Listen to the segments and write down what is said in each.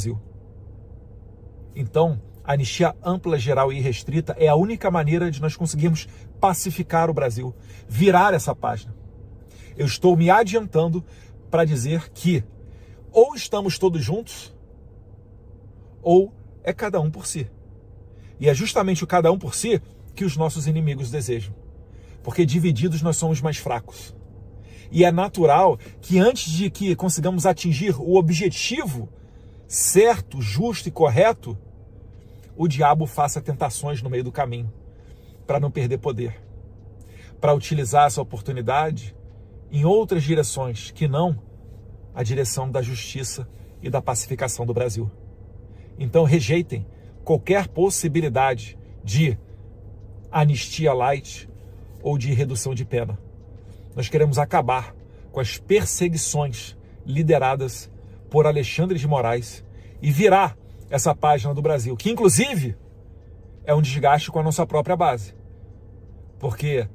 Brasil. Então, a anistia ampla, geral e irrestrita é a única maneira de nós conseguirmos pacificar o Brasil, virar essa página. Eu estou me adiantando para dizer que ou estamos todos juntos, ou é cada um por si. E é justamente o cada um por si que os nossos inimigos desejam. Porque divididos nós somos mais fracos. E é natural que antes de que consigamos atingir o objetivo certo, justo e correto, o diabo faça tentações no meio do caminho, para não perder poder, para utilizar essa oportunidade em outras direções que não a direção da justiça e da pacificação do Brasil. Então rejeitem qualquer possibilidade de anistia light ou de redução de pena. Nós queremos acabar com as perseguições lideradas por Alexandre de Moraes e virar essa página do Brasil, que inclusive é um desgaste com a nossa própria base. Porque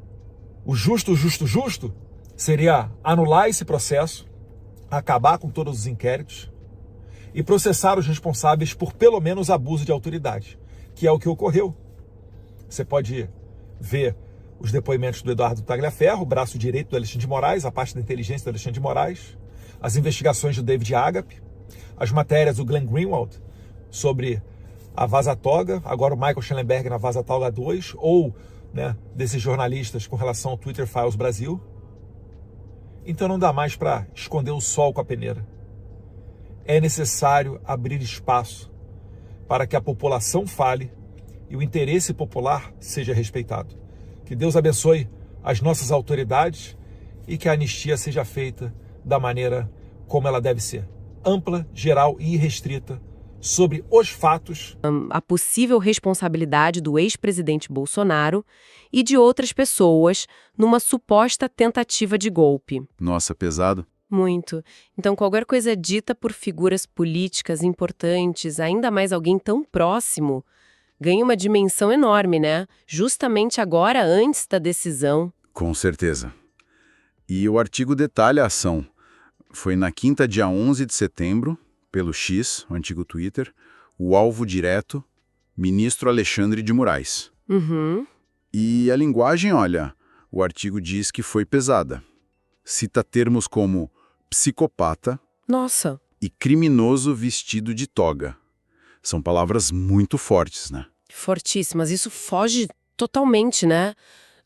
o justo seria anular esse processo, acabar com todos os inquéritos e processar os responsáveis por pelo menos abuso de autoridade, que é o que ocorreu. Você pode ver os depoimentos do Eduardo Tagliaferro, o braço direito do Alexandre de Moraes, a parte da inteligência do Alexandre de Moraes, as investigações do David Agape, as matérias do Glenn Greenwald sobre a Vaza Toga, agora o Michael Schellenberg na Vaza Toga 2, ou desses jornalistas com relação ao Twitter Files Brasil. Então não dá mais para esconder o sol com a peneira. É necessário abrir espaço para que a população fale e o interesse popular seja respeitado. Que Deus abençoe as nossas autoridades e que a anistia seja feita da maneira como ela deve ser. Ampla, geral e irrestrita sobre os fatos. A possível responsabilidade do ex-presidente Bolsonaro e de outras pessoas numa suposta tentativa de golpe. Nossa, pesado. Muito. Então, qualquer coisa dita por figuras políticas importantes, ainda mais alguém tão próximo, ganha uma dimensão enorme, né? Justamente agora, antes da decisão. Com certeza. E o artigo detalha a ação. Foi na quinta, dia 11 de setembro, pelo X, o antigo Twitter, o alvo direto, ministro Alexandre de Moraes. Uhum. E a linguagem, olha, o artigo diz que foi pesada. Cita termos como psicopata Nossa. e criminoso vestido de toga. São palavras muito fortes, né? Fortíssimas. Isso foge totalmente, né?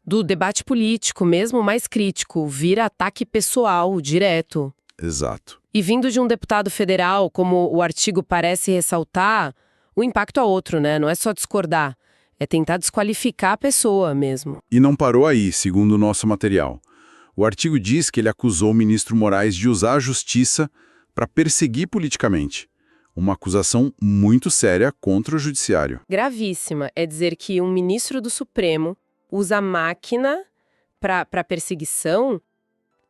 Do debate político, mesmo mais crítico. Vira ataque pessoal, direto. Exato. E vindo de um deputado federal, como o artigo parece ressaltar, o impacto é outro, né? Não é só discordar. É tentar desqualificar a pessoa mesmo. E não parou aí, segundo o nosso material. O artigo diz que ele acusou o ministro Moraes de usar a justiça para perseguir politicamente. Uma acusação muito séria contra o judiciário. Gravíssima. É dizer que um ministro do Supremo usa a máquina para perseguição.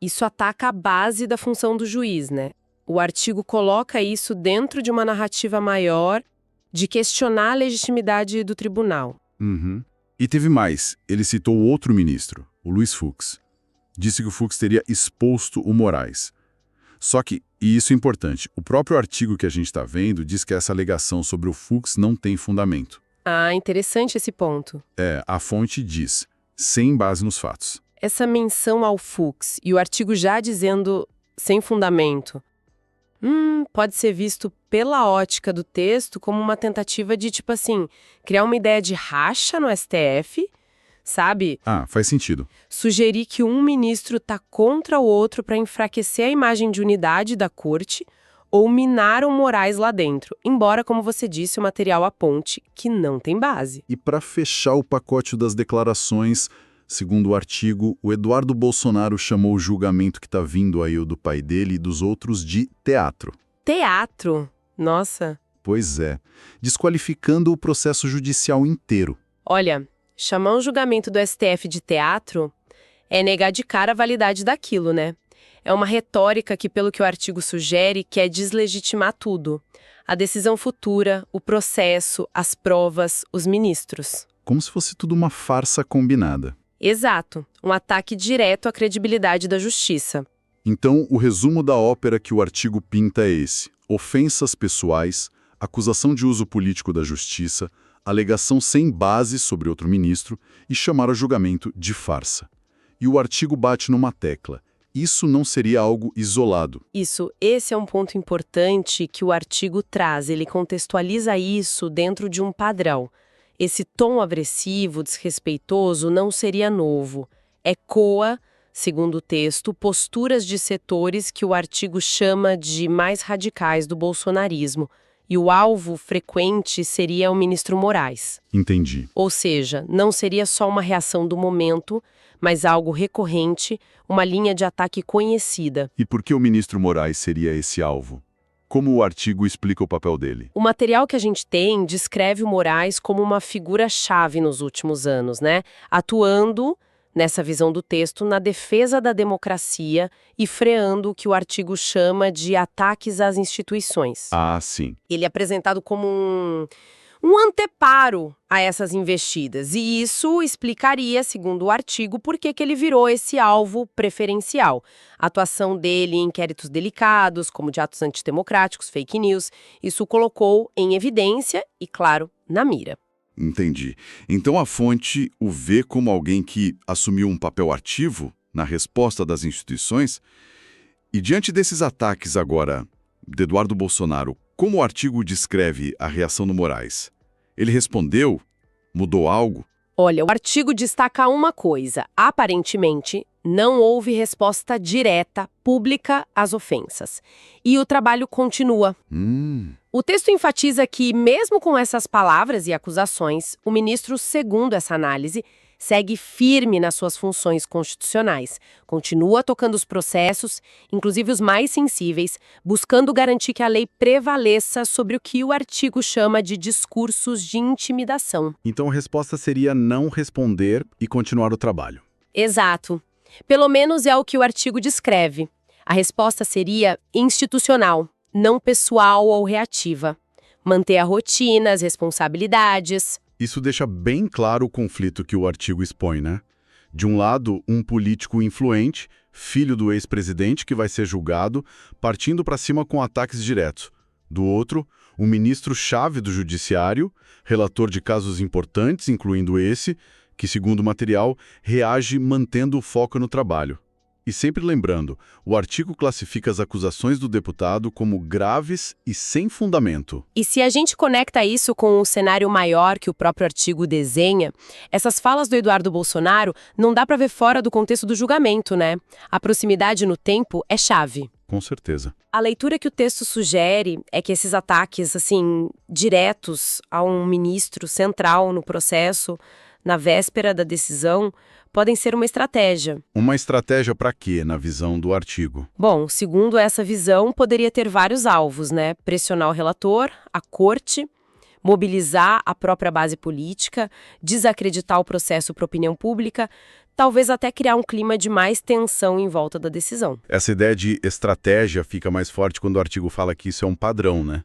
Isso ataca a base da função do juiz, né? O artigo coloca isso dentro de uma narrativa maior de questionar a legitimidade do tribunal. Uhum. E teve mais. Ele citou outro ministro, o Luiz Fux. Disse que o Fux teria exposto o Moraes. Só que, e isso é importante, o próprio artigo que a gente está vendo diz que essa alegação sobre o Fux não tem fundamento. Ah, interessante esse ponto. A fonte diz, sem base nos fatos. Essa menção ao Fux e o artigo já dizendo sem fundamento, pode ser visto pela ótica do texto como uma tentativa de, tipo assim, criar uma ideia de racha no STF, sabe? Ah, faz sentido. Sugerir que um ministro tá contra o outro para enfraquecer a imagem de unidade da corte ou minar o Moraes lá dentro, embora, como você disse, o material aponte que não tem base. E para fechar o pacote das declarações, segundo o artigo, o Eduardo Bolsonaro chamou o julgamento que está vindo aí, o do pai dele e dos outros, de teatro. Teatro? Nossa. Pois é, desqualificando o processo judicial inteiro. Olha, chamar um julgamento do STF de teatro é negar de cara a validade daquilo, né? É uma retórica que, pelo que o artigo sugere, quer deslegitimar tudo. A decisão futura, o processo, as provas, os ministros. Como se fosse tudo uma farsa combinada. Exato, um ataque direto à credibilidade da justiça. Então, o resumo da ópera que o artigo pinta é esse: ofensas pessoais, acusação de uso político da justiça, alegação sem base sobre outro ministro e chamar a julgamento de farsa. E o artigo bate numa tecla. Isso não seria algo isolado. Esse é um ponto importante que o artigo traz. Ele contextualiza isso dentro de um padrão. Esse tom agressivo, desrespeitoso, não seria novo. Ecoa, segundo o texto, posturas de setores que o artigo chama de mais radicais do bolsonarismo. E o alvo frequente seria o ministro Moraes. Entendi. Ou seja, não seria só uma reação do momento, mas algo recorrente, uma linha de ataque conhecida. E por que o ministro Moraes seria esse alvo? Como o artigo explica o papel dele? O material que a gente tem descreve o Moraes como uma figura-chave nos últimos anos, né? Atuando, nessa visão do texto, na defesa da democracia e freando o que o artigo chama de ataques às instituições. Ah, sim. Ele é apresentado como um anteparo a essas investidas. E isso explicaria, segundo o artigo, por que ele virou esse alvo preferencial. A atuação dele em inquéritos delicados, como de atos antidemocráticos, fake news, isso o colocou em evidência e, claro, na mira. Entendi. Então a fonte o vê como alguém que assumiu um papel ativo na resposta das instituições? E diante desses ataques agora de Eduardo Bolsonaro, como o artigo descreve a reação do Moraes? Ele respondeu? Mudou algo? Olha, o artigo destaca uma coisa. Aparentemente, não houve resposta direta, pública às ofensas. E o trabalho continua. O texto enfatiza que, mesmo com essas palavras e acusações, o ministro, segundo essa análise, segue firme nas suas funções constitucionais, continua tocando os processos, inclusive os mais sensíveis, buscando garantir que a lei prevaleça sobre o que o artigo chama de discursos de intimidação. Então a resposta seria não responder e continuar o trabalho. Exato. Pelo menos é o que o artigo descreve. A resposta seria institucional, não pessoal ou reativa. Manter a rotina, as responsabilidades. Isso deixa bem claro o conflito que o artigo expõe, né? De um lado, um político influente, filho do ex-presidente que vai ser julgado, partindo para cima com ataques diretos. Do outro, um ministro-chave do judiciário, relator de casos importantes, incluindo esse, que, segundo o material, reage mantendo o foco no trabalho. E sempre lembrando, o artigo classifica as acusações do deputado como graves e sem fundamento. E se a gente conecta isso com o cenário maior que o próprio artigo desenha, essas falas do Eduardo Bolsonaro não dá para ver fora do contexto do julgamento, né? A proximidade no tempo é chave. Com certeza. A leitura que o texto sugere é que esses ataques, diretos a um ministro central no processo, na véspera da decisão, podem ser uma estratégia. Uma estratégia para quê, na visão do artigo? Bom, segundo essa visão, poderia ter vários alvos, né? Pressionar o relator, a corte, mobilizar a própria base política, desacreditar o processo para a opinião pública, talvez até criar um clima de mais tensão em volta da decisão. Essa ideia de estratégia fica mais forte quando o artigo fala que isso é um padrão, né?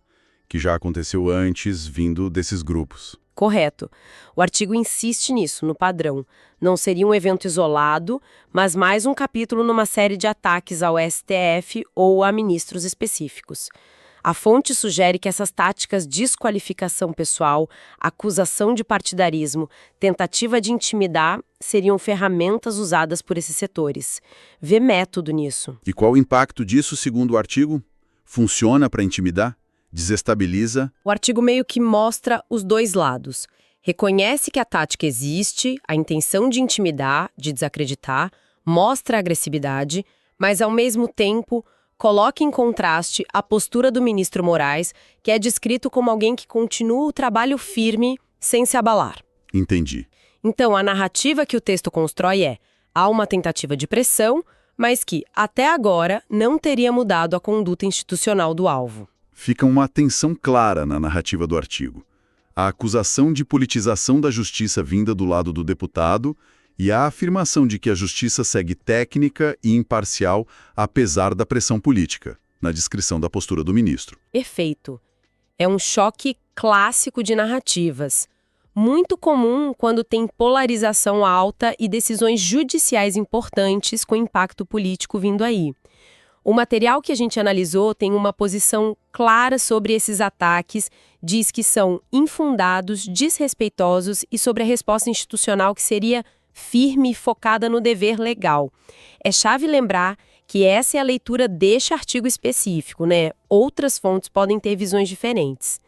Que já aconteceu antes, vindo desses grupos. Correto. O artigo insiste nisso, no padrão. Não seria um evento isolado, mas mais um capítulo numa série de ataques ao STF ou a ministros específicos. A fonte sugere que essas táticas de desqualificação pessoal, acusação de partidarismo, tentativa de intimidar, seriam ferramentas usadas por esses setores. Vê método nisso. E qual o impacto disso, segundo o artigo? Funciona para intimidar? Desestabiliza? O artigo meio que mostra os dois lados. Reconhece que a tática existe, a intenção de intimidar, de desacreditar, mostra a agressividade, mas ao mesmo tempo coloca em contraste a postura do ministro Moraes, que é descrito como alguém que continua o trabalho firme sem se abalar. Entendi. Então, a narrativa que o texto constrói é: há uma tentativa de pressão, mas que, até agora, não teria mudado a conduta institucional do alvo. Fica uma tensão clara na narrativa do artigo. A acusação de politização da justiça vinda do lado do deputado e a afirmação de que a justiça segue técnica e imparcial apesar da pressão política, na descrição da postura do ministro. Perfeito. É um choque clássico de narrativas, muito comum quando tem polarização alta e decisões judiciais importantes com impacto político vindo aí. O material que a gente analisou tem uma posição clara sobre esses ataques, diz que são infundados, desrespeitosos e sobre a resposta institucional que seria firme e focada no dever legal. É chave lembrar que essa é a leitura deste artigo específico, né? Outras fontes podem ter visões diferentes.